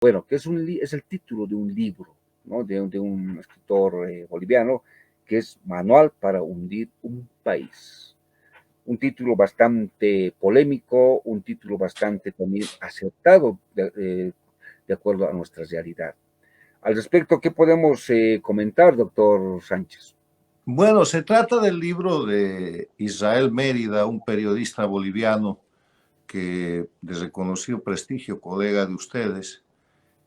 bueno, que es el título de un libro, ¿no? De un escritor boliviano, que es Manual para hundir un país. Un título bastante polémico, un título bastante también acertado de acuerdo a nuestra realidad. Al respecto, ¿qué podemos comentar, doctor Sánchez? Bueno, se trata del libro de Israel Mérida, un periodista boliviano que de reconocido prestigio, colega de ustedes,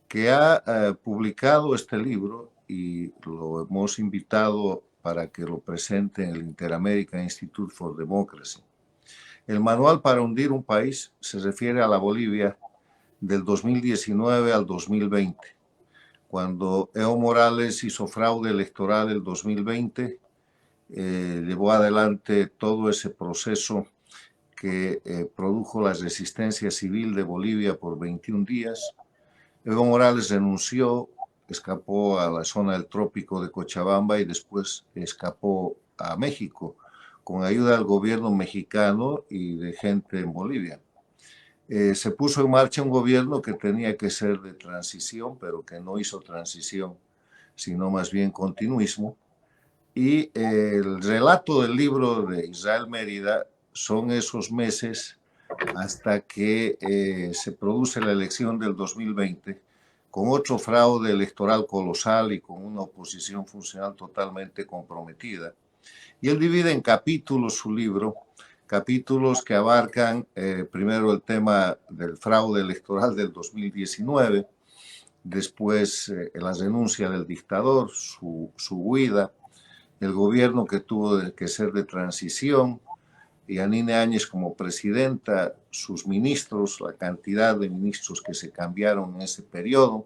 que ha publicado este libro y lo hemos invitado para que lo presente en el Inter-American Institute for Democracy. El manual para hundir un país se refiere a la Bolivia del 2019 al 2020, cuando Evo Morales hizo fraude electoral el 2020, llevó adelante todo ese proceso que produjo la resistencia civil de Bolivia por 21 días. Evo Morales renunció, escapó a la zona del trópico de Cochabamba y después escapó a México con ayuda del gobierno mexicano y de gente en Bolivia. Se puso en marcha un gobierno que tenía que ser de transición, pero que no hizo transición, sino más bien continuismo. Y el relato del libro de Israel Mérida son esos meses hasta que se produce la elección del 2020, con otro fraude electoral colosal y con una oposición funcional totalmente comprometida. Y él divide en capítulos su libro, capítulos que abarcan primero el tema del fraude electoral del 2019, después la renuncia del dictador, su huida, el gobierno que tuvo que ser de transición, y Yanine Áñez como presidenta, sus ministros, la cantidad de ministros que se cambiaron en ese periodo.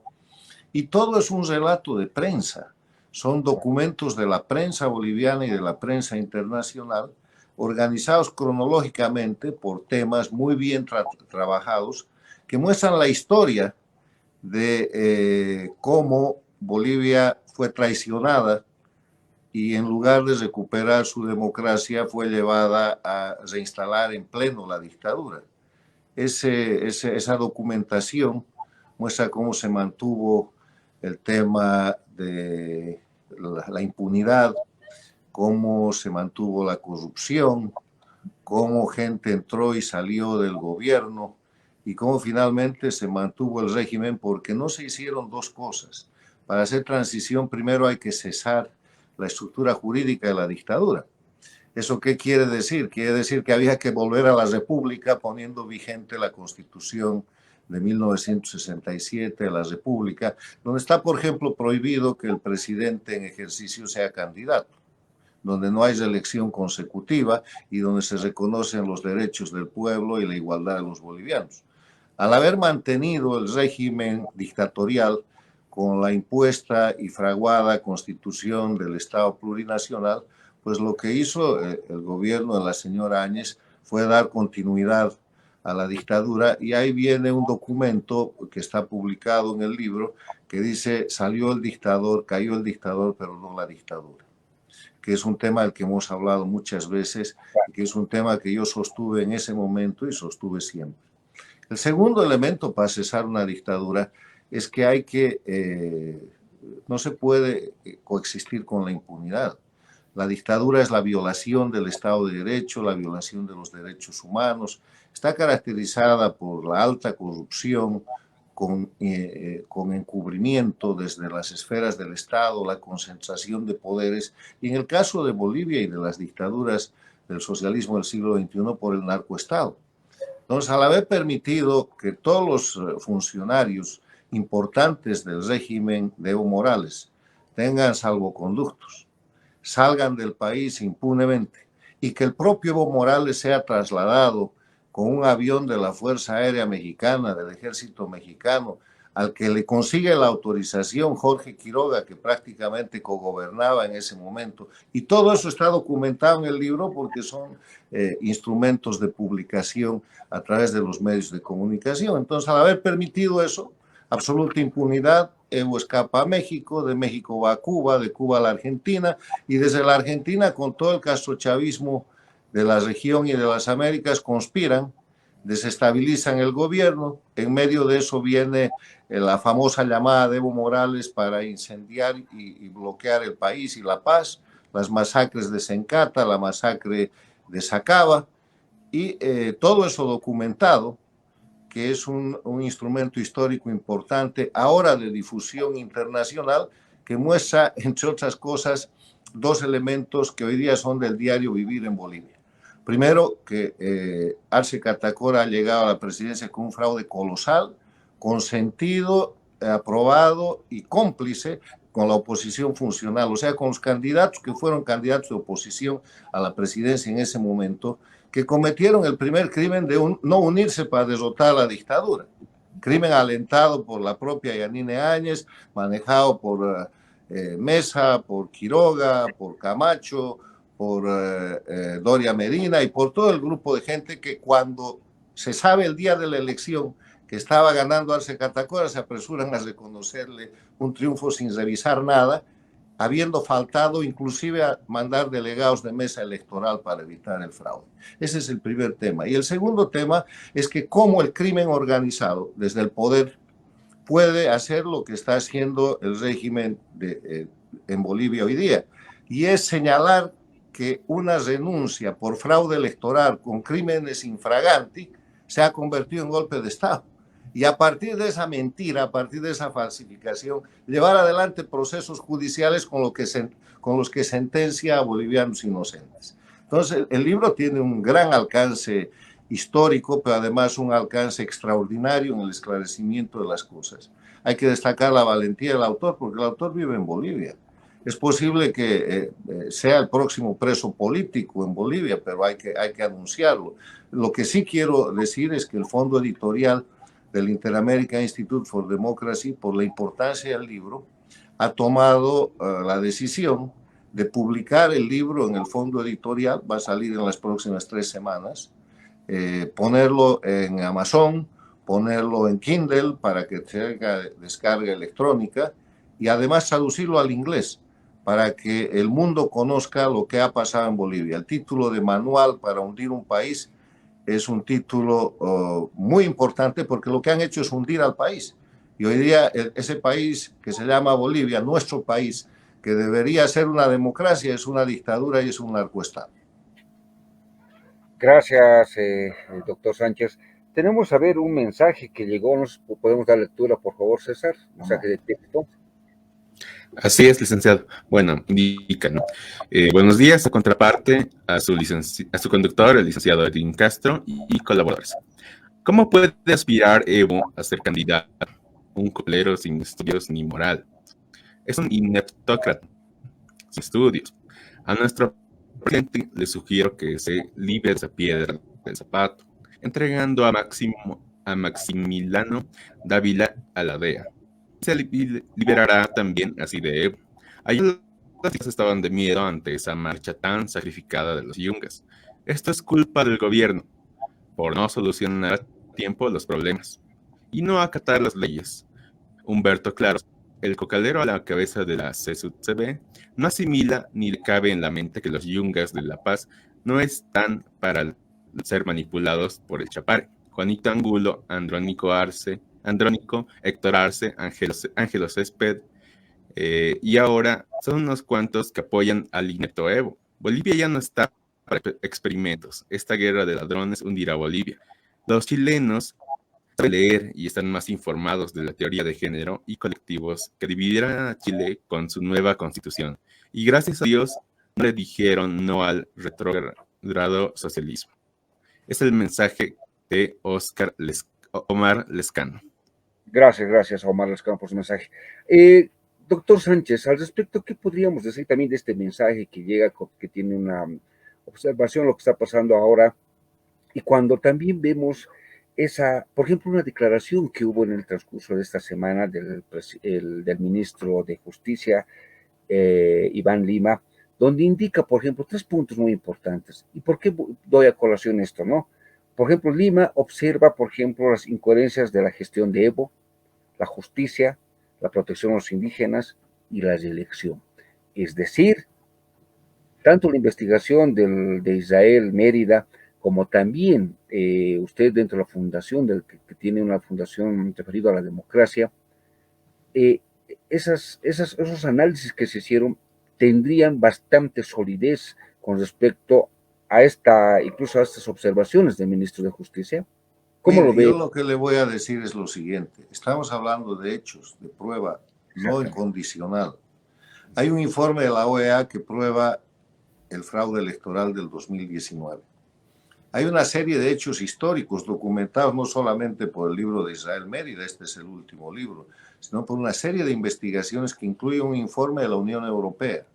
Y todo es un relato de prensa. Son documentos de la prensa boliviana y de la prensa internacional, organizados cronológicamente por temas muy bien trabajados, que muestran la historia de cómo Bolivia fue traicionada y en lugar de recuperar su democracia fue llevada a reinstalar en pleno la dictadura. Esa documentación muestra cómo se mantuvo el tema de la impunidad, cómo se mantuvo la corrupción, cómo gente entró y salió del gobierno y cómo finalmente se mantuvo el régimen, porque no se hicieron dos cosas. Para hacer transición primero hay que cesar la estructura jurídica de la dictadura. ¿Eso qué quiere decir? Quiere decir que había que volver a la república poniendo vigente la constitución de 1967, la república, donde está, por ejemplo, prohibido que el presidente en ejercicio sea candidato, donde no hay reelección consecutiva y donde se reconocen los derechos del pueblo y la igualdad de los bolivianos. Al haber mantenido el régimen dictatorial con la impuesta y fraguada constitución del Estado plurinacional, pues lo que hizo el gobierno de la señora Áñez fue dar continuidad a la dictadura, y ahí viene un documento que está publicado en el libro que dice: salió el dictador, cayó el dictador, pero no la dictadura, que es un tema del que hemos hablado muchas veces y que es un tema que yo sostuve en ese momento y sostuve siempre. El segundo elemento para cesar una dictadura es que no se puede coexistir con la impunidad. La dictadura es la violación del Estado de Derecho, la violación de los derechos humanos. Está caracterizada por la alta corrupción, con encubrimiento desde las esferas del Estado, la concentración de poderes, y en el caso de Bolivia y de las dictaduras del socialismo del siglo XXI, por el narcoestado. Entonces, al haber permitido que todos los funcionarios importantes del régimen de Evo Morales tengan salvoconductos, salgan del país impunemente, y que el propio Evo Morales sea trasladado con un avión de la Fuerza Aérea Mexicana, del Ejército Mexicano, al que le consigue la autorización Jorge Quiroga, que prácticamente cogobernaba en ese momento. Y todo eso está documentado en el libro porque son instrumentos de publicación a través de los medios de comunicación. Entonces, al haber permitido eso, absoluta impunidad, Evo escapa a México, de México va a Cuba, de Cuba a la Argentina, y desde la Argentina, con todo el castrochavismo de la región y de las Américas, conspiran desestabilizan el gobierno. En medio de eso viene la famosa llamada de Evo Morales para incendiar y bloquear el país y la paz, las masacres de Sencata, la masacre de Sacaba, y todo eso documentado, que es un instrumento histórico importante ahora de difusión internacional, que muestra, entre otras cosas, dos elementos que hoy día son del diario vivir en Bolivia. Primero, que Arce Catacora ha llegado a la presidencia con un fraude colosal, consentido, aprobado y cómplice con la oposición funcional, o sea, con los candidatos que fueron candidatos de oposición a la presidencia en ese momento, que cometieron el primer crimen de no unirse para derrotar a la dictadura. Crimen alentado por la propia Yanine Áñez, manejado por Mesa, por Quiroga, por Camacho, por Doria Medina y por todo el grupo de gente que cuando se sabe el día de la elección que estaba ganando Arce Catacora, se apresuran a reconocerle un triunfo sin revisar nada, habiendo faltado inclusive a mandar delegados de mesa electoral para evitar el fraude. Ese es el primer tema. Y el segundo tema es que cómo el crimen organizado desde el poder puede hacer lo que está haciendo el régimen en Bolivia hoy día, y es señalar que una renuncia por fraude electoral con crímenes infraganti se ha convertido en golpe de Estado. Y a partir de esa mentira, a partir de esa falsificación, llevar adelante procesos judiciales con los que sentencia a bolivianos inocentes. Entonces, el libro tiene un gran alcance histórico, pero además un alcance extraordinario en el esclarecimiento de las cosas. Hay que destacar la valentía del autor, porque el autor vive en Bolivia. Es posible que sea el próximo preso político en Bolivia, pero hay que anunciarlo. Lo que sí quiero decir es que el fondo editorial del Inter-American Institute for Democracy, por la importancia del libro, ha tomado la decisión de publicar el libro en el fondo editorial, va a salir en las próximas 3 semanas, ponerlo en Amazon, ponerlo en Kindle para que tenga descarga electrónica y además traducirlo al inglés para que el mundo conozca lo que ha pasado en Bolivia. El título de Manual para hundir un país es un título muy importante porque lo que han hecho es hundir al país. Y hoy día ese país que se llama Bolivia, nuestro país, que debería ser una democracia, es una dictadura y es un narcoestado. Gracias, doctor Sánchez. Tenemos a ver un mensaje que llegó, nos podemos dar lectura, por favor, César, mensaje de texto. Así es, licenciado. Bueno, indica, ¿no? Buenos días, a contraparte, a su conductor, el licenciado Edwin Castro y colaboradores. ¿Cómo puede aspirar Evo a ser candidato? Un colero sin estudios ni moral. Es un ineptócrata sin estudios. A nuestro presidente le sugiero que se libre esa piedra del zapato, entregando a Maximiliano Dávila a la DEA. Se liberará también así de Evo. Ayer las chicas estaban de miedo ante esa marcha tan sacrificada de los yungas. Esto es culpa del gobierno por no solucionar a tiempo los problemas y no acatar las leyes. Humberto Claros, el cocalero a la cabeza de la CSUCB, no asimila ni le cabe en la mente que los yungas de La Paz no están para ser manipulados por el Chapare. Juanito Angulo, Andrónico, Héctor Arce, Ángelo Césped, y ahora son unos cuantos que apoyan al inepto Evo. Bolivia ya no está para experimentos. Esta guerra de ladrones hundirá a Bolivia. Los chilenos saben leer y están más informados de la teoría de género y colectivos que dividirán a Chile con su nueva constitución. Y gracias a Dios no le dijeron no al retrógrado socialismo. Es el mensaje de Omar Lescano. Gracias, Omar Lescano, por su mensaje. Doctor Sánchez, al respecto, ¿qué podríamos decir también de este mensaje que llega, que tiene una observación de lo que está pasando ahora? Y cuando también vemos por ejemplo, una declaración que hubo en el transcurso de esta semana del ministro de Justicia, Iván Lima, donde indica, por ejemplo, 3 puntos muy importantes. ¿Y por qué doy a colación esto, no? Por ejemplo, Lima observa, por ejemplo, las incoherencias de la gestión de Evo, la justicia, la protección a los indígenas y la reelección. Es decir, tanto la investigación de Israel Mérida como también usted dentro de la fundación, que tiene una fundación referida a la democracia, esos análisis que se hicieron tendrían bastante solidez con respecto a incluso a estas observaciones del ministro de Justicia. ¿Cómo lo Mire, yo ve? lo que le voy a decir es lo siguiente. Estamos hablando de hechos, de prueba, no incondicional. Hay un informe de la OEA que prueba el fraude electoral del 2019. Hay una serie de hechos históricos documentados no solamente por el libro de Israel Mérida, este es el último libro, sino por una serie de investigaciones que incluye un informe de la Unión Europea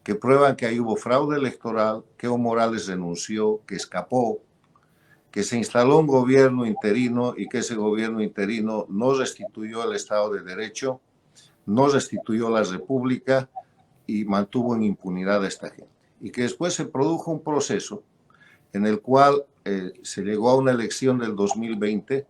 que prueban que ahí hubo fraude electoral, que Evo Morales renunció, que escapó, que se instaló un gobierno interino y que ese gobierno interino no restituyó el Estado de Derecho, no restituyó la República y mantuvo en impunidad a esta gente. Y que después se produjo un proceso en el cual se llegó a una elección del 2020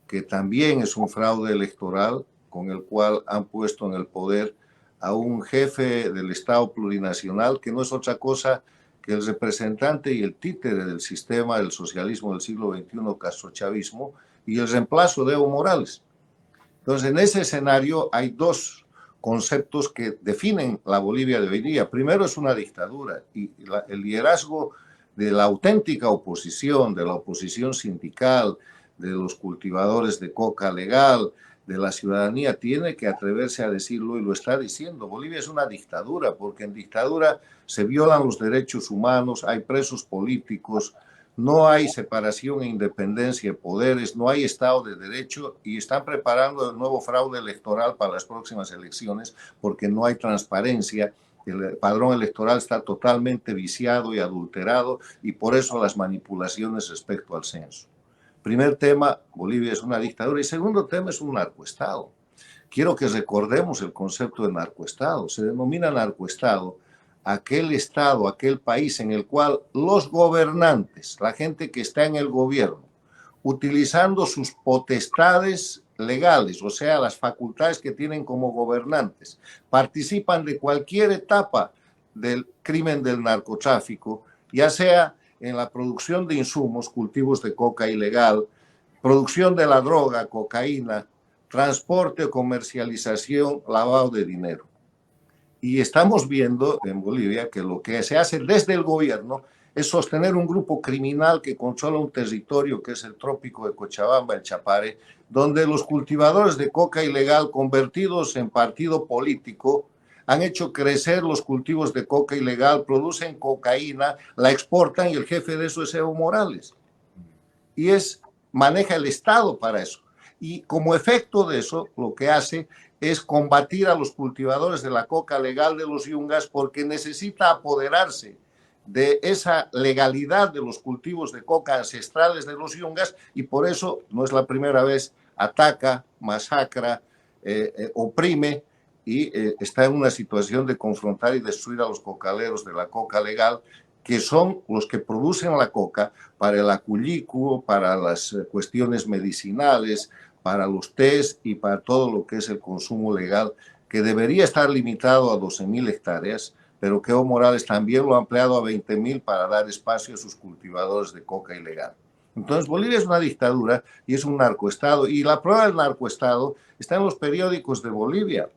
que también es un fraude electoral con el cual han puesto en el poder a un jefe del Estado plurinacional que no es otra cosa que el representante y el títere del sistema del socialismo del siglo XXI, castrochavismo, y el reemplazo de Evo Morales. Entonces, en ese escenario hay dos conceptos que definen la Bolivia de hoy día. Primero, es una dictadura y el liderazgo de la auténtica oposición, de la oposición sindical, de los cultivadores de coca legal, de la ciudadanía, tiene que atreverse a decirlo y lo está diciendo. Bolivia es una dictadura, porque en dictadura se violan los derechos humanos, hay presos políticos, no hay separación e independencia de poderes, no hay Estado de Derecho y están preparando el nuevo fraude electoral para las próximas elecciones porque no hay transparencia. El padrón electoral está totalmente viciado y adulterado y por eso las manipulaciones respecto al censo. Primer tema, Bolivia es una dictadura y segundo tema es un narcoestado. Quiero que recordemos el concepto de narcoestado. Se denomina narcoestado aquel estado, aquel país en el cual los gobernantes, la gente que está en el gobierno, utilizando sus potestades legales, o sea, las facultades que tienen como gobernantes, participan de cualquier etapa del crimen del narcotráfico, ya sea en la producción de insumos, cultivos de coca ilegal, producción de la droga, cocaína, transporte o comercialización, lavado de dinero. Y estamos viendo en Bolivia que lo que se hace desde el gobierno es sostener un grupo criminal que controla un territorio que es el trópico de Cochabamba, el Chapare, donde los cultivadores de coca ilegal convertidos en partido político han hecho crecer los cultivos de coca ilegal, producen cocaína, la exportan y el jefe de eso es Evo Morales. Y maneja el Estado para eso. Y como efecto de eso, lo que hace es combatir a los cultivadores de la coca legal de los yungas porque necesita apoderarse de esa legalidad de los cultivos de coca ancestrales de los yungas y por eso no es la primera vez, ataca, masacra, oprime y está en una situación de confrontar y destruir a los cocaleros de la coca legal, que son los que producen la coca para el acullicuo, para las cuestiones medicinales, para los test y para todo lo que es el consumo legal, que debería estar limitado a 12,000 hectáreas, pero que Evo Morales también lo ha ampliado a 20,000 para dar espacio a sus cultivadores de coca ilegal. Entonces, Bolivia es una dictadura y es un narcoestado, y la prueba del narcoestado está en los periódicos de Bolivia.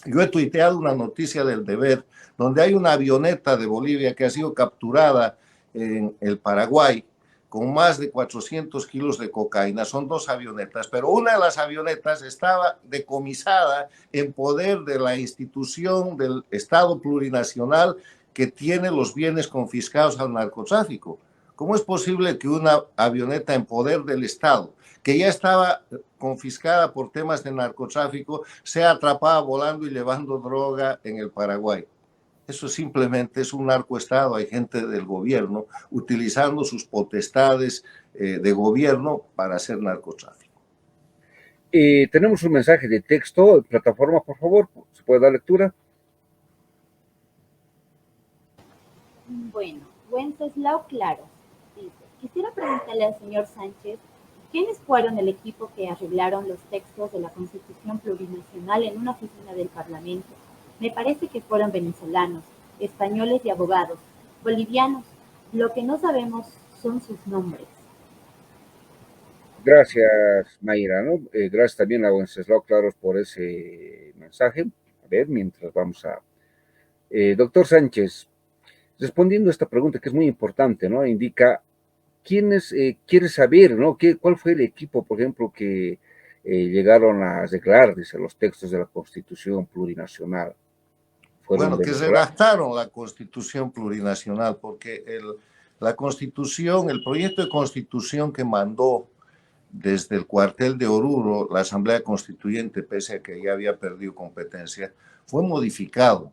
Yo he tuiteado una noticia del Deber, donde hay una avioneta de Bolivia que ha sido capturada en el Paraguay con más de 400 kilos de cocaína. Son dos avionetas, pero una de las avionetas estaba decomisada en poder de la institución del Estado plurinacional que tiene los bienes confiscados al narcotráfico. ¿Cómo es posible que una avioneta en poder del Estado, que ya estaba confiscada por temas de narcotráfico, sea atrapada volando y llevando droga en el Paraguay? Eso simplemente es un narcoestado. Hay gente del gobierno utilizando sus potestades de gobierno para hacer narcotráfico. Tenemos un mensaje de texto, plataforma, por favor, ¿se puede dar lectura? Bueno, Wenceslao Claro dice: quisiera preguntarle al señor Sánchez, ¿quiénes fueron el equipo que arreglaron los textos de la Constitución Plurinacional en una oficina del Parlamento? Me parece que fueron venezolanos, españoles y abogados, bolivianos. Lo que no sabemos son sus nombres? Gracias, Mayra, ¿no? Gracias también a Wenceslao Claros por ese mensaje. A ver, mientras vamos a... doctor Sánchez, respondiendo a esta pregunta que es muy importante, ¿no? Indica, ¿quiénes quiere saber, ¿no? ¿Cuál fue el equipo, por ejemplo, que llegaron a arreglar, dice, los textos de la Constitución Plurinacional? Fueron Bueno, que venezolanos. redactaron la Constitución Plurinacional, porque la Constitución, el proyecto de Constitución que mandó desde el cuartel de Oruro la Asamblea Constituyente, pese a que ya había perdido competencia, fue modificado.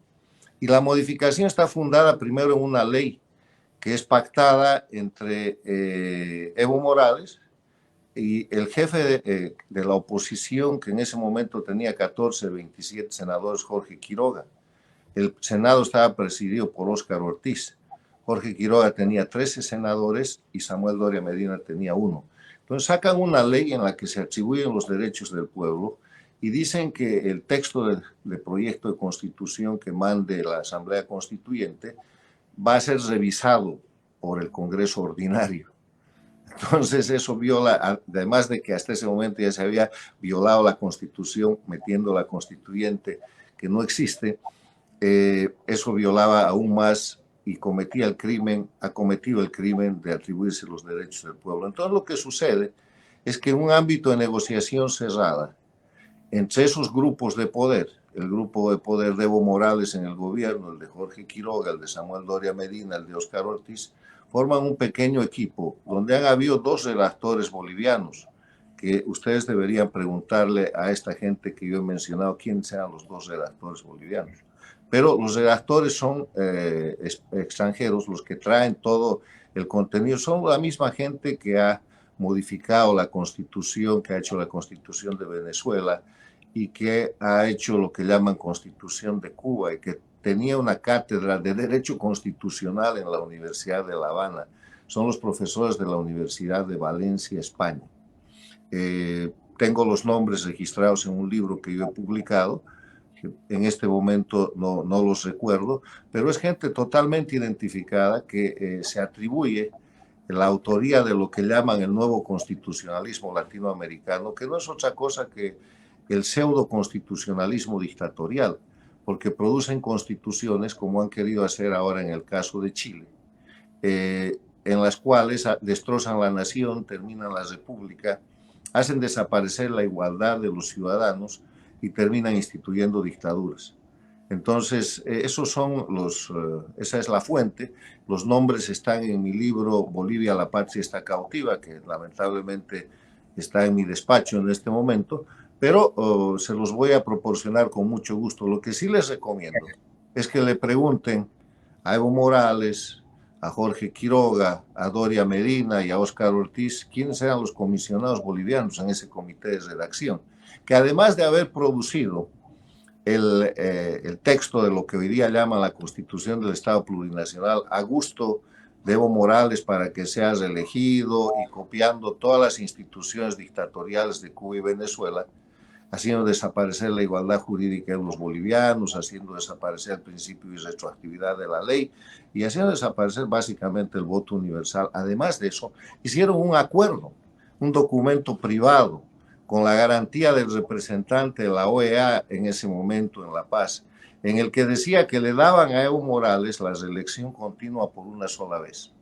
Y la modificación está fundada primero en una ley que es pactada entre Evo Morales y el jefe de la oposición, que en ese momento tenía 14, 27 senadores, Jorge Quiroga. El Senado estaba presidido por Óscar Ortiz. Jorge Quiroga tenía 13 senadores y Samuel Doria Medina tenía 1. Entonces sacan una ley en la que se atribuyen los derechos del pueblo y dicen que el texto de proyecto de constitución que mande la Asamblea Constituyente va a ser revisado por el Congreso Ordinario. Entonces eso viola, además de que hasta ese momento ya se había violado la Constitución metiendo la Constituyente que no existe, eso violaba aún más y cometía el crimen, ha cometido el crimen de atribuirse los derechos del pueblo. Entonces lo que sucede es que en un ámbito de negociación cerrada entre esos grupos de poder, el grupo de poder de Evo Morales en el gobierno, el de Jorge Quiroga, el de Samuel Doria Medina, el de Óscar Ortiz, forman un pequeño equipo donde han habido 2 redactores bolivianos, que ustedes deberían preguntarle a esta gente que yo he mencionado quiénes eran los 2 redactores bolivianos. Pero los redactores son extranjeros, los que traen todo el contenido, son la misma gente que ha modificado la Constitución, que ha hecho la Constitución de Venezuela y que ha hecho lo que llaman Constitución de Cuba y que tenía una cátedra de Derecho Constitucional en la Universidad de La Habana. Son los profesores de la Universidad de Valencia, España. Tengo los nombres registrados en un libro que yo he publicado. En este momento no los recuerdo, pero es gente totalmente identificada que se atribuye la autoría de lo que llaman el nuevo constitucionalismo latinoamericano, que no es otra cosa que el pseudo constitucionalismo dictatorial, porque producen constituciones como han querido hacer ahora en el caso de Chile, en las cuales destrozan la nación, terminan la república, hacen desaparecer la igualdad de los ciudadanos y terminan instituyendo dictaduras. Entonces, esos son esa es la fuente. Los nombres están en mi libro Bolivia, la patria está cautiva, que lamentablemente está en mi despacho en este momento, pero se los voy a proporcionar con mucho gusto. Lo que sí les recomiendo es que le pregunten a Evo Morales, a Jorge Quiroga, a Doria Medina y a Óscar Ortiz quiénes eran los comisionados bolivianos en ese comité de redacción, que además de haber producido el texto de lo que hoy día llaman la Constitución del Estado Plurinacional a gusto de Evo Morales para que sea reelegido y copiando todas las instituciones dictatoriales de Cuba y Venezuela, haciendo desaparecer la igualdad jurídica de los bolivianos, haciendo desaparecer el principio de retroactividad de la ley y haciendo desaparecer básicamente el voto universal. Además de eso, hicieron un acuerdo, un documento privado, con la garantía del representante de la OEA en ese momento en La Paz, en el que decía que le daban a Evo Morales la reelección continua por una sola vez.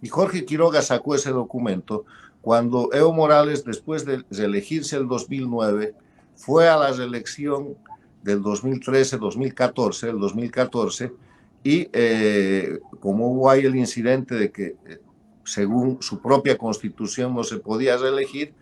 Y Jorge Quiroga sacó ese documento cuando Evo Morales, después de reelegirse el 2009, fue a la reelección del 2013, 2014, el 2014, y como hubo ahí el incidente de que según su propia constitución no se podía reelegir,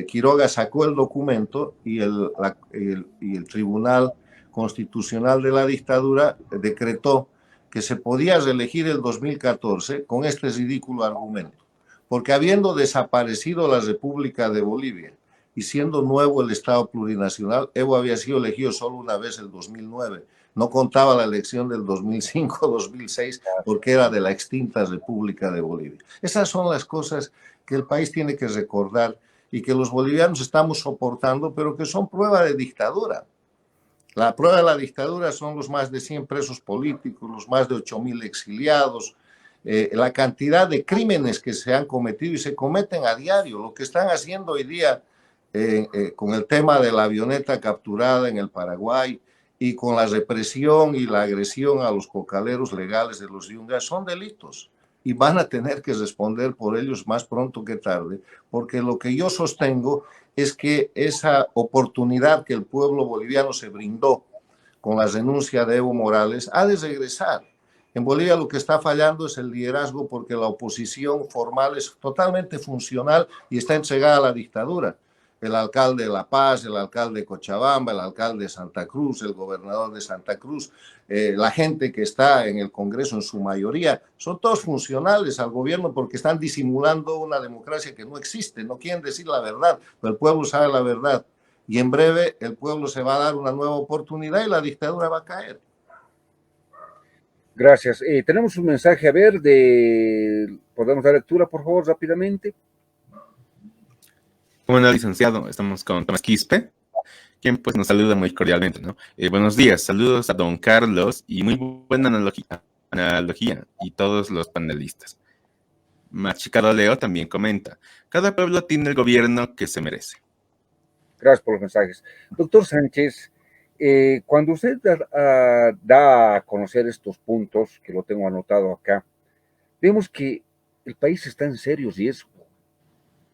Quiroga sacó el documento y el Tribunal Constitucional de la Dictadura decretó que se podía reelegir el 2014 con este ridículo argumento, porque habiendo desaparecido la República de Bolivia y siendo nuevo el Estado plurinacional, Evo había sido elegido solo una vez el 2009, no contaba la elección del 2005-2006 porque era de la extinta República de Bolivia. Esas son las cosas que el país tiene que recordar y que los bolivianos estamos soportando, pero que son prueba de dictadura. La prueba de la dictadura son los más de 100 presos políticos, los más de 8.000 exiliados, la cantidad de crímenes que se han cometido y se cometen a diario. Lo que están haciendo hoy día con el tema de la avioneta capturada en el Paraguay y con la represión y la agresión a los cocaleros legales de los yungas son delitos y van a tener que responder por ellos más pronto que tarde, porque lo que yo sostengo es que esa oportunidad que el pueblo boliviano se brindó con la renuncia de Evo Morales ha de regresar. En Bolivia lo que está fallando es el liderazgo porque la oposición formal es totalmente funcional y está entregada a la dictadura. El alcalde de La Paz, el alcalde de Cochabamba, el alcalde de Santa Cruz, el gobernador de Santa Cruz, la gente que está en el Congreso en su mayoría, son todos funcionales al gobierno porque están disimulando una democracia que no existe, no quieren decir la verdad, pero el pueblo sabe la verdad. Y en breve el pueblo se va a dar una nueva oportunidad y la dictadura va a caer. Gracias. Tenemos un mensaje, a ver, ¿podemos dar lectura, por favor, rápidamente? Bueno, licenciado, estamos con Tomás Quispe, quien pues nos saluda muy cordialmente, ¿no? Buenos días, saludos a don Carlos y muy buena analogía y todos los panelistas. Machicado Leo también comenta, cada pueblo tiene el gobierno que se merece. Gracias por los mensajes. Doctor Sánchez, cuando usted da a conocer estos puntos, que lo tengo anotado acá, vemos que el país está en serio riesgo,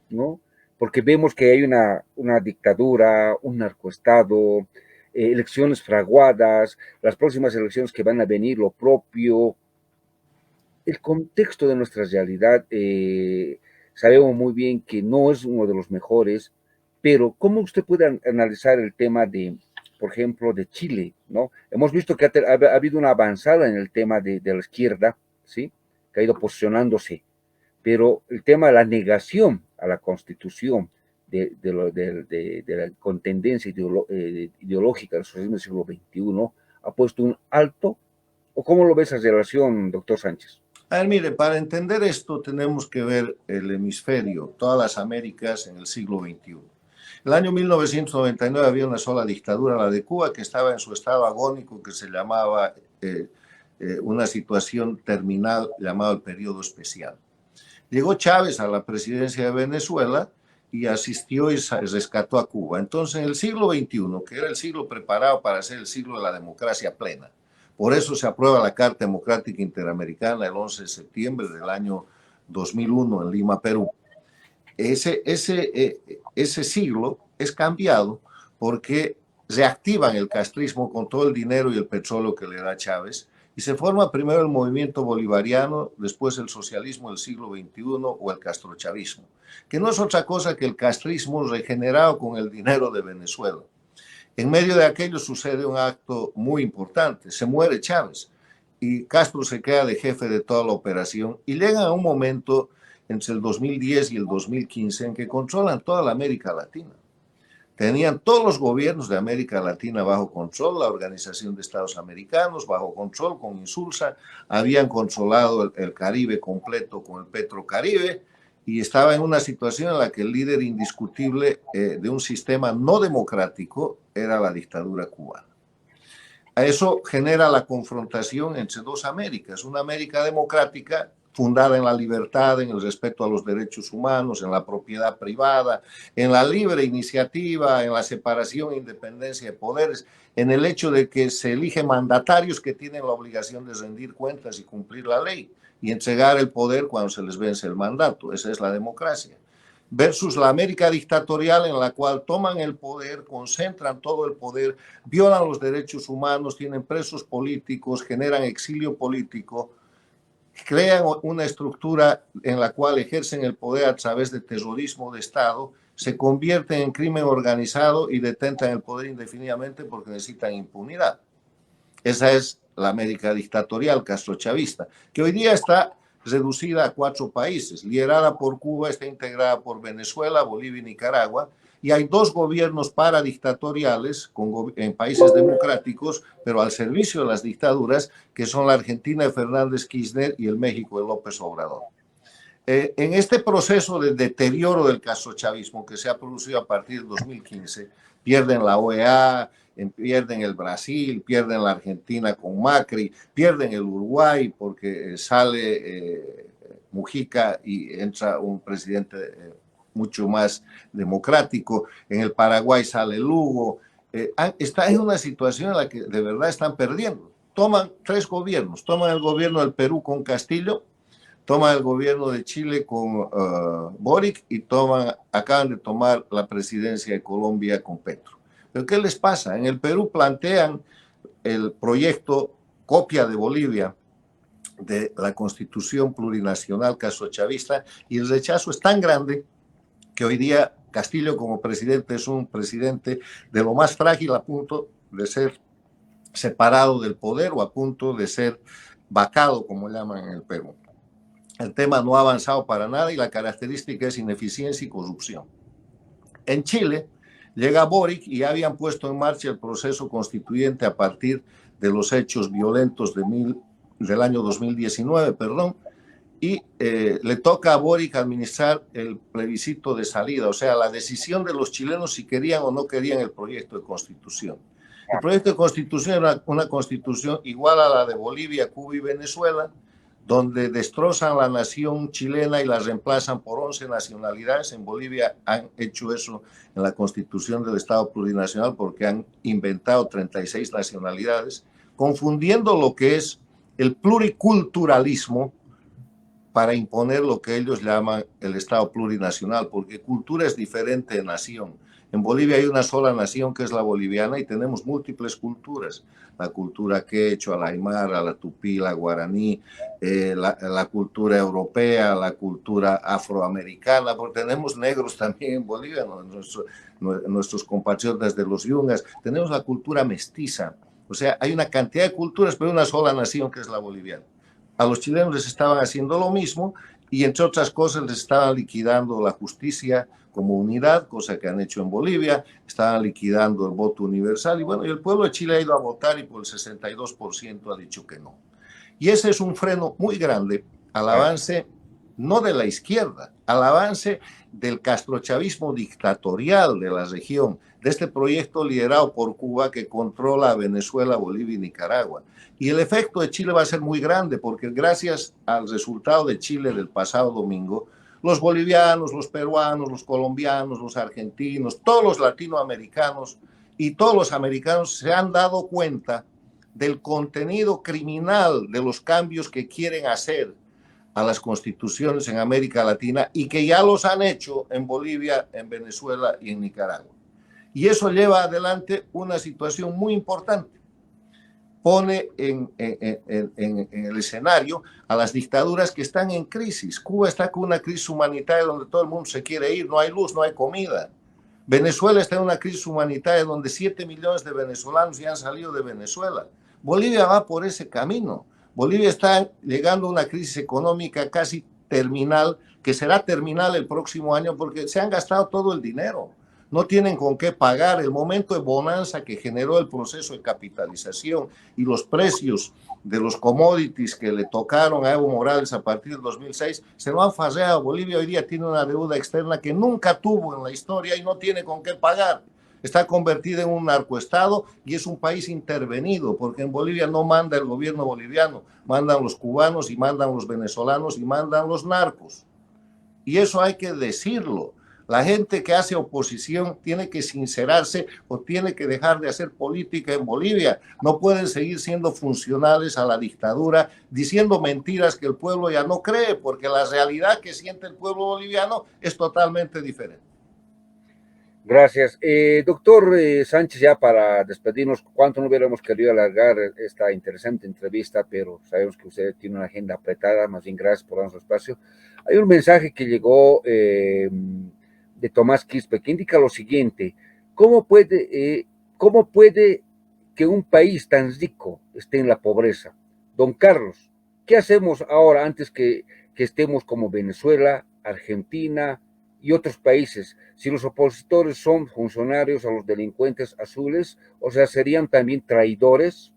¿no? Porque vemos que hay una dictadura, un narcoestado, elecciones fraguadas, las próximas elecciones que van a venir, lo propio. El contexto de nuestra realidad, sabemos muy bien que no es uno de los mejores, pero ¿cómo usted puede analizar el tema de, por ejemplo, de Chile, ¿no? Hemos visto que ha habido una avanzada en el tema de la izquierda, ¿sí? Que ha ido posicionándose, pero el tema de la negación a la constitución de la contendencia ideológica del socialismo del siglo XXI ha puesto un alto. ¿O cómo lo ve esa relación, doctor Sánchez? A ver, mire, para entender esto tenemos que ver el hemisferio, todas las Américas en el siglo XXI. El año 1999 había una sola dictadura, la de Cuba, que estaba en su estado agónico, que se llamaba una situación terminal, llamado el periodo especial. Llegó Chávez a la presidencia de Venezuela y asistió y rescató a Cuba. Entonces, en el siglo XXI, que era el siglo preparado para ser el siglo de la democracia plena, por eso se aprueba la Carta Democrática Interamericana el 11 de septiembre del año 2001 en Lima, Perú. Ese siglo es cambiado porque reactivan el castrismo con todo el dinero y el petróleo que le da Chávez y se forma primero el movimiento bolivariano, después el socialismo del siglo XXI o el castrochavismo, que no es otra cosa que el castrismo regenerado con el dinero de Venezuela. En medio de aquello sucede un acto muy importante, se muere Chávez y Castro se queda de jefe de toda la operación y llega a un momento entre el 2010 y el 2015 en que controlan toda la América Latina. Tenían todos los gobiernos de América Latina bajo control, la Organización de Estados Americanos bajo control con Insulsa, habían controlado el Caribe completo con el Petrocaribe y estaba en una situación en la que el líder indiscutible de un sistema no democrático era la dictadura cubana. Eso genera la confrontación entre dos Américas, una América democrática fundada en la libertad, en el respeto a los derechos humanos, en la propiedad privada, en la libre iniciativa, en la separación e independencia de poderes, en el hecho de que se eligen mandatarios que tienen la obligación de rendir cuentas y cumplir la ley y entregar el poder cuando se les vence el mandato. Esa es la democracia. Versus la América dictatorial en la cual toman el poder, concentran todo el poder, violan los derechos humanos, tienen presos políticos, generan exilio político, crean una estructura en la cual ejercen el poder a través de terrorismo de Estado, se convierten en crimen organizado y detentan el poder indefinidamente porque necesitan impunidad. Esa es la América dictatorial castrochavista, que hoy día está reducida a 4 países, liderada por Cuba, está integrada por Venezuela, Bolivia y Nicaragua, y hay 2 gobiernos paradictatoriales en países democráticos, pero al servicio de las dictaduras, que son la Argentina de Fernández Kirchner y el México de López Obrador. En este proceso de deterioro del castrochavismo que se ha producido a partir del 2015, pierden la OEA, pierden el Brasil, pierden la Argentina con Macri, pierden el Uruguay porque sale Mujica y entra un presidente mucho más democrático. En el Paraguay sale Lugo. Está en una situación en la que de verdad están perdiendo. Toman 3 gobiernos. Toman el gobierno del Perú con Castillo, toman el gobierno de Chile con Boric y acaban de tomar la presidencia de Colombia con Petro. ¿Pero qué les pasa? En el Perú plantean el proyecto copia de Bolivia de la Constitución Plurinacional casochavista y el rechazo es tan grande que hoy día Castillo como presidente es un presidente de lo más frágil, a punto de ser separado del poder o a punto de ser vacado, como llaman en el Perú. El tema no ha avanzado para nada y la característica es ineficiencia y corrupción. En Chile llega Boric y habían puesto en marcha el proceso constituyente a partir de los hechos violentos del año 2019, y le toca a Boric administrar el plebiscito de salida, o sea, la decisión de los chilenos si querían o no querían el proyecto de constitución. El proyecto de constitución era una constitución igual a la de Bolivia, Cuba y Venezuela, donde destrozan la nación chilena y la reemplazan por 11 nacionalidades. En Bolivia han hecho eso en la constitución del Estado plurinacional porque han inventado 36 nacionalidades, confundiendo lo que es el pluriculturalismo para imponer lo que ellos llaman el Estado plurinacional, porque cultura es diferente de nación. En Bolivia hay una sola nación que es la boliviana y tenemos múltiples culturas. La cultura quechua, la aymara, la tupí, la guaraní, la cultura europea, la cultura afroamericana, porque tenemos negros también en Bolivia, ¿no? Nuestros compatriotas de los yungas. Tenemos la cultura mestiza. O sea, hay una cantidad de culturas, pero una sola nación que es la boliviana. A los chilenos les estaban haciendo lo mismo y, entre otras cosas, les estaban liquidando la justicia como unidad, cosa que han hecho en Bolivia, estaban liquidando el voto universal y bueno, y el pueblo de Chile ha ido a votar y por el 62% ha dicho que no. Y ese es un freno muy grande al avance, no de la izquierda, al avance del castrochavismo dictatorial de la región, de este proyecto liderado por Cuba que controla a Venezuela, Bolivia y Nicaragua. Y el efecto de Chile va a ser muy grande porque gracias al resultado de Chile del pasado domingo, los bolivianos, los peruanos, los colombianos, los argentinos, todos los latinoamericanos y todos los americanos se han dado cuenta del contenido criminal de los cambios que quieren hacer a las constituciones en América Latina y que ya los han hecho en Bolivia, en Venezuela y en Nicaragua. Y eso lleva adelante una situación muy importante. Pone en el escenario a las dictaduras que están en crisis. Cuba está con una crisis humanitaria donde todo el mundo se quiere ir, no hay luz, no hay comida. Venezuela está en una crisis humanitaria donde 7 millones de venezolanos ya han salido de Venezuela. Bolivia va por ese camino. Bolivia está llegando a una crisis económica casi terminal, que será terminal el próximo año porque se han gastado todo el dinero. No tienen con qué pagar. El momento de bonanza que generó el proceso de capitalización y los precios de los commodities que le tocaron a Evo Morales a partir del 2006 se lo han farreado. Bolivia hoy día tiene una deuda externa que nunca tuvo en la historia y no tiene con qué pagar. Está convertida en un narcoestado y es un país intervenido, porque en Bolivia no manda el gobierno boliviano, mandan los cubanos y mandan los venezolanos y mandan los narcos. Y eso hay que decirlo. La gente que hace oposición tiene que sincerarse o tiene que dejar de hacer política en Bolivia. No pueden seguir siendo funcionales a la dictadura, diciendo mentiras que el pueblo ya no cree, porque la realidad que siente el pueblo boliviano es totalmente diferente. Gracias. Doctor Sánchez, ya para despedirnos, cuánto no hubiéramos querido alargar esta interesante entrevista, pero sabemos que usted tiene una agenda apretada, más bien gracias por darnos espacio. Hay un mensaje que llegó de Tomás Quispe, que indica lo siguiente: ¿cómo puede que un país tan rico esté en la pobreza? Don Carlos, ¿qué hacemos ahora antes que estemos como Venezuela, Argentina y otros países? Si los opositores son funcionarios a los delincuentes azules, o sea, ¿serían también traidores?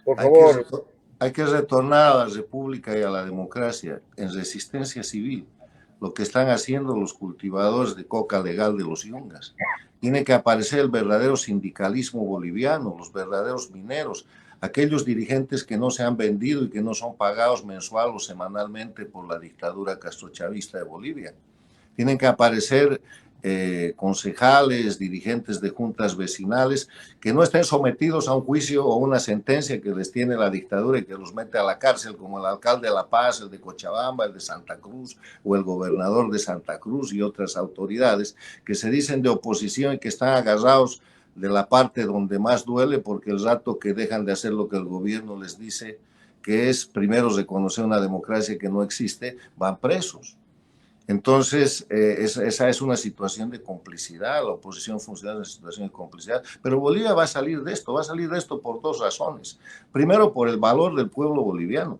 Por favor. Hay que retornar a la república y a la democracia en resistencia civil. lo que están haciendo los cultivadores de coca legal de los yungas. Tiene que aparecer el verdadero sindicalismo boliviano, los verdaderos mineros, aquellos dirigentes que no se han vendido y que no son pagados mensual o semanalmente por la dictadura castrochavista de Bolivia. Tienen que aparecer concejales, dirigentes de juntas vecinales, que no estén sometidos a un juicio o una sentencia que les tiene la dictadura y que los mete a la cárcel, como el alcalde de La Paz, el de Cochabamba, el de Santa Cruz o el gobernador de Santa Cruz y otras autoridades que se dicen de oposición y que están agarrados de la parte donde más duele, porque el rato que dejan de hacer lo que el gobierno les dice, que es primero reconocer una democracia que no existe, van presos. Entonces, esa es una situación de complicidad, la oposición funciona en una situación de complicidad, pero Bolivia va a salir de esto por dos razones. Primero, por el valor del pueblo boliviano.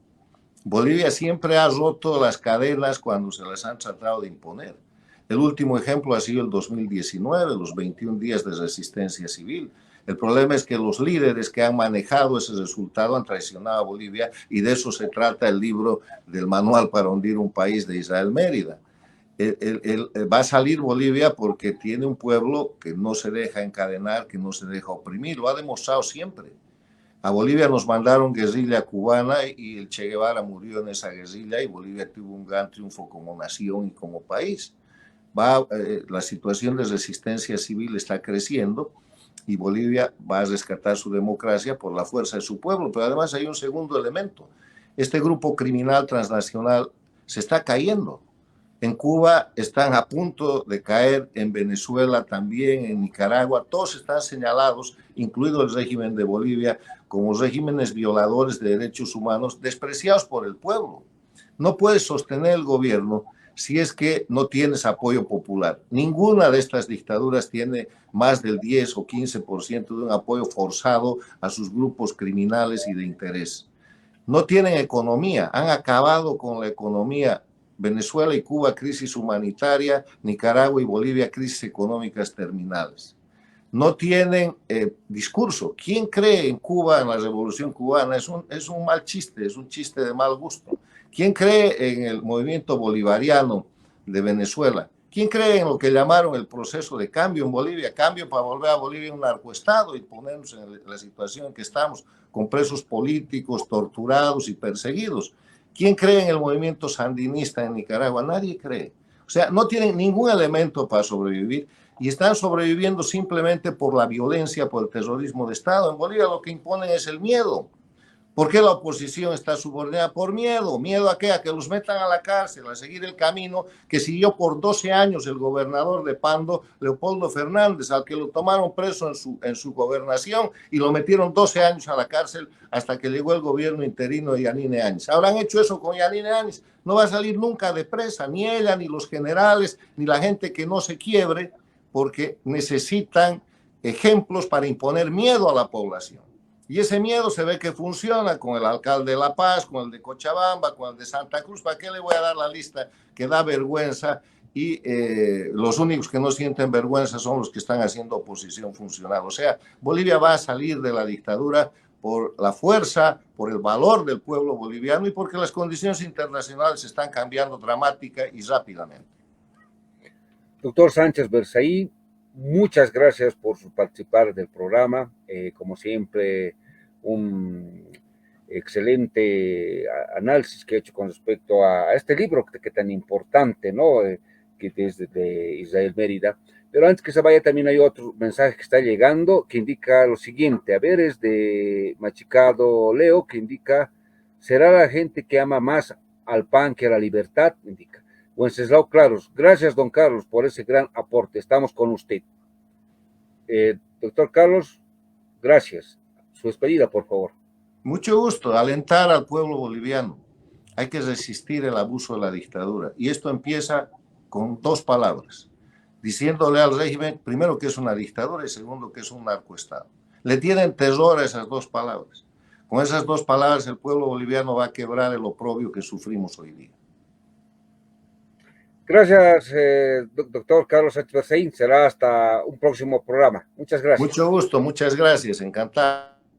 Bolivia siempre ha roto las cadenas cuando se las han tratado de imponer. El último ejemplo ha sido el 2019, los 21 días de resistencia civil. El problema es que los líderes que han manejado ese resultado han traicionado a Bolivia, y de eso se trata el libro del Manual para hundir un país de Israel Mérida. Va a salir Bolivia porque tiene un pueblo que no se deja encadenar, que no se deja oprimir, lo ha demostrado siempre. A Bolivia nos mandaron guerrilla cubana y el Che Guevara murió en esa guerrilla, y Bolivia tuvo un gran triunfo como nación y como país. La situación de resistencia civil está creciendo y Bolivia va a rescatar su democracia por la fuerza de su pueblo, pero además hay un segundo elemento. Este grupo criminal transnacional se está cayendo. En Cuba están a punto de caer, en Venezuela también, en Nicaragua, todos están señalados, incluido el régimen de Bolivia, como regímenes violadores de derechos humanos, despreciados por el pueblo. No puedes sostener el gobierno si es que no tienes apoyo popular. Ninguna de estas dictaduras tiene más del 10 o 15% de un apoyo forzado a sus grupos criminales y de interés. No tienen economía, han acabado con la economía. Venezuela y Cuba, crisis humanitaria; Nicaragua y Bolivia, crisis económicas terminales. No tienen discurso. ¿Quién cree en Cuba, en la revolución cubana? Es un mal chiste, es un chiste de mal gusto. ¿Quién cree en el movimiento bolivariano de Venezuela? ¿Quién cree en lo que llamaron el proceso de cambio en Bolivia? Cambio para volver a Bolivia un narcoestado y ponernos en la situación en que estamos, con presos políticos, torturados y perseguidos. ¿Quién cree en el movimiento sandinista en Nicaragua? Nadie cree. O sea, no tienen ningún elemento para sobrevivir y están sobreviviendo simplemente por la violencia, por el terrorismo de Estado. En Bolivia lo que imponen es el miedo. ¿Por qué la oposición está subordinada? Por miedo. ¿Miedo a qué? A que los metan a la cárcel, a seguir el camino que siguió por 12 años el gobernador de Pando, Leopoldo Fernández, al que lo tomaron preso en su gobernación y lo metieron 12 años a la cárcel hasta que llegó el gobierno interino de Yanine Áñez. ¿Habrán hecho eso con Yanine Áñez? No va a salir nunca de presa, ni ella, ni los generales, ni la gente que no se quiebre, porque necesitan ejemplos para imponer miedo a la población. Y ese miedo se ve que funciona con el alcalde de La Paz, con el de Cochabamba, con el de Santa Cruz. ¿Para qué le voy a dar la lista que da vergüenza? Y los únicos que no sienten vergüenza son los que están haciendo oposición funcional. O sea, Bolivia va a salir de la dictadura por la fuerza, por el valor del pueblo boliviano y porque las condiciones internacionales están cambiando dramática y rápidamente. Doctor Sánchez Berzaí, muchas gracias por participar del programa. Como siempre, un excelente análisis que he hecho con respecto a este libro que tan importante, ¿no? Que es de Israel Mérida. Pero antes que se vaya, también hay otro mensaje que está llegando que indica lo siguiente. A ver, es de Machicado Leo, que indica: ¿será la gente que ama más al pan que a la libertad? Indica Wenceslao Claros. Gracias, don Carlos, por ese gran aporte. Estamos con usted. Doctor Carlos, gracias. Su despedida, por favor. Mucho gusto. Alentar al pueblo boliviano. Hay que resistir el abuso de la dictadura. Y esto empieza con dos palabras: diciéndole al régimen, primero, que es una dictadura y segundo, que es un narcoestado. Le tienen terror a esas dos palabras. Con esas dos palabras el pueblo boliviano va a quebrar el oprobio que sufrimos hoy día. Gracias, doctor Carlos Sánchez Berzaí. Será hasta un próximo programa. Muchas gracias. Mucho gusto, muchas gracias. Encantado.